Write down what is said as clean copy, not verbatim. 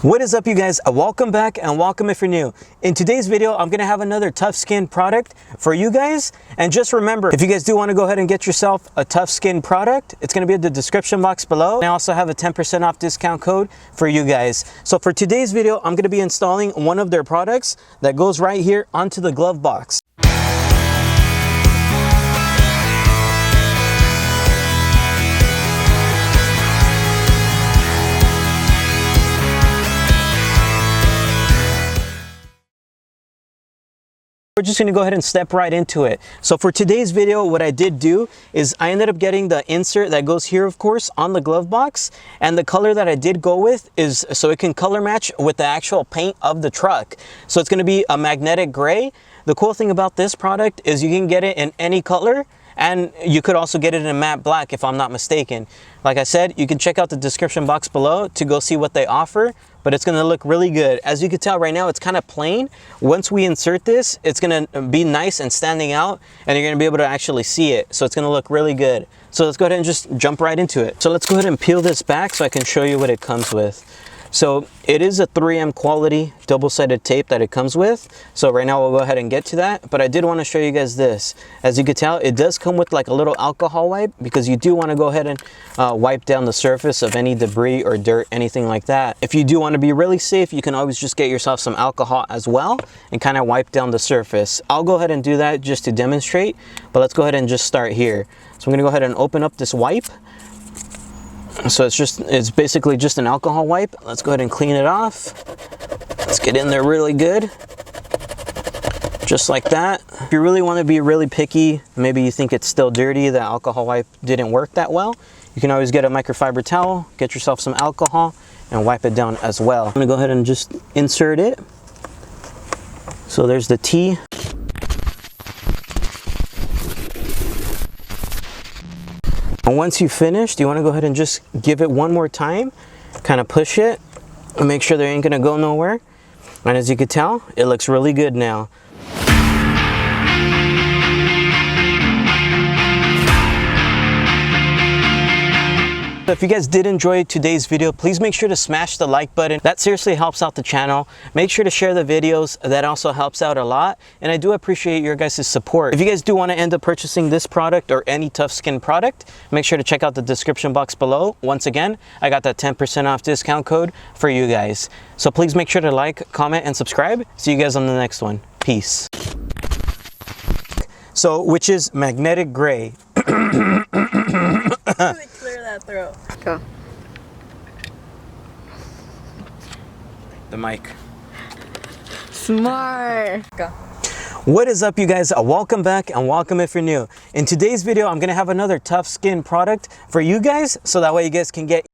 What is up, you guys? Welcome back and welcome if you're new. In today's video, I'm gonna have another TUFSKIN product for you guys. And just remember, if you guys do want to go ahead and get yourself a TUFSKIN product, it's gonna be in the description box below. I also have a 10% off discount code for you guys. So for today's video, I'm gonna be installing one of their products that goes right here onto the glove box. We're just gonna go ahead and step right into it. So for today's video, what I did do is I ended up getting the insert that goes here, of course, on the glove box. And the color that I did go with is so it can color match with the actual paint of the truck. So it's gonna be a magnetic gray. The cool thing about this product is you can get it in any color, and you could also get it in matte black if I'm not mistaken. Like I said, you can check out the description box below to go see what they offer, but it's gonna look really good. As you can tell right now, it's kind of plain. Once we insert this, it's gonna be nice and standing out, and you're gonna be able to actually see it. So it's gonna look really good. So let's go ahead and just jump right into it. So let's go ahead and peel this back so I can show you what it comes with. So it is a 3M quality double-sided tape that it comes with. So right now we'll go ahead and get to that, but I did want to show you guys this. As you can tell, it does come with like a little alcohol wipe, because you do want to go ahead and wipe down the surface of any debris or dirt, anything like that. If you do want to be really safe, you can always just get yourself some alcohol as well and kind of wipe down the surface. I'll go ahead and do that just to demonstrate, but let's go ahead and just start here. So I'm going to go ahead and open up this wipe. So it's basically just an alcohol wipe. Let's go ahead and clean it off. Let's get in there really good. Just like that. If you really want to be really picky, maybe you think it's still dirty, the alcohol wipe didn't work that well, you can always get a microfiber towel, get yourself some alcohol, and wipe it down as well. I'm gonna go ahead and just insert it. So there's the T. And once you've finished, you want to go ahead and just give it one more time, kind of push it and make sure they ain't gonna go nowhere. And as you can tell, it looks really good now. So if you guys did enjoy today's video, please make sure to smash the like button. That seriously helps out the channel. Make sure to share the videos. That also helps out a lot. And I do appreciate your guys' support. If you guys do want to end up purchasing this product or any TUFSKIN product, make sure to check out the description box below. Once again, I got that 10% off discount code for you guys. So please make sure to like, comment, and subscribe. See you guys on the next one. Peace. So, which is magnetic gray. Clear that throat. Go. The mic. Smart. Go. What is up, you guys? Welcome back and welcome if you're new. In today's video, I'm gonna have another TUFSKIN product for you guys, so that way you guys can get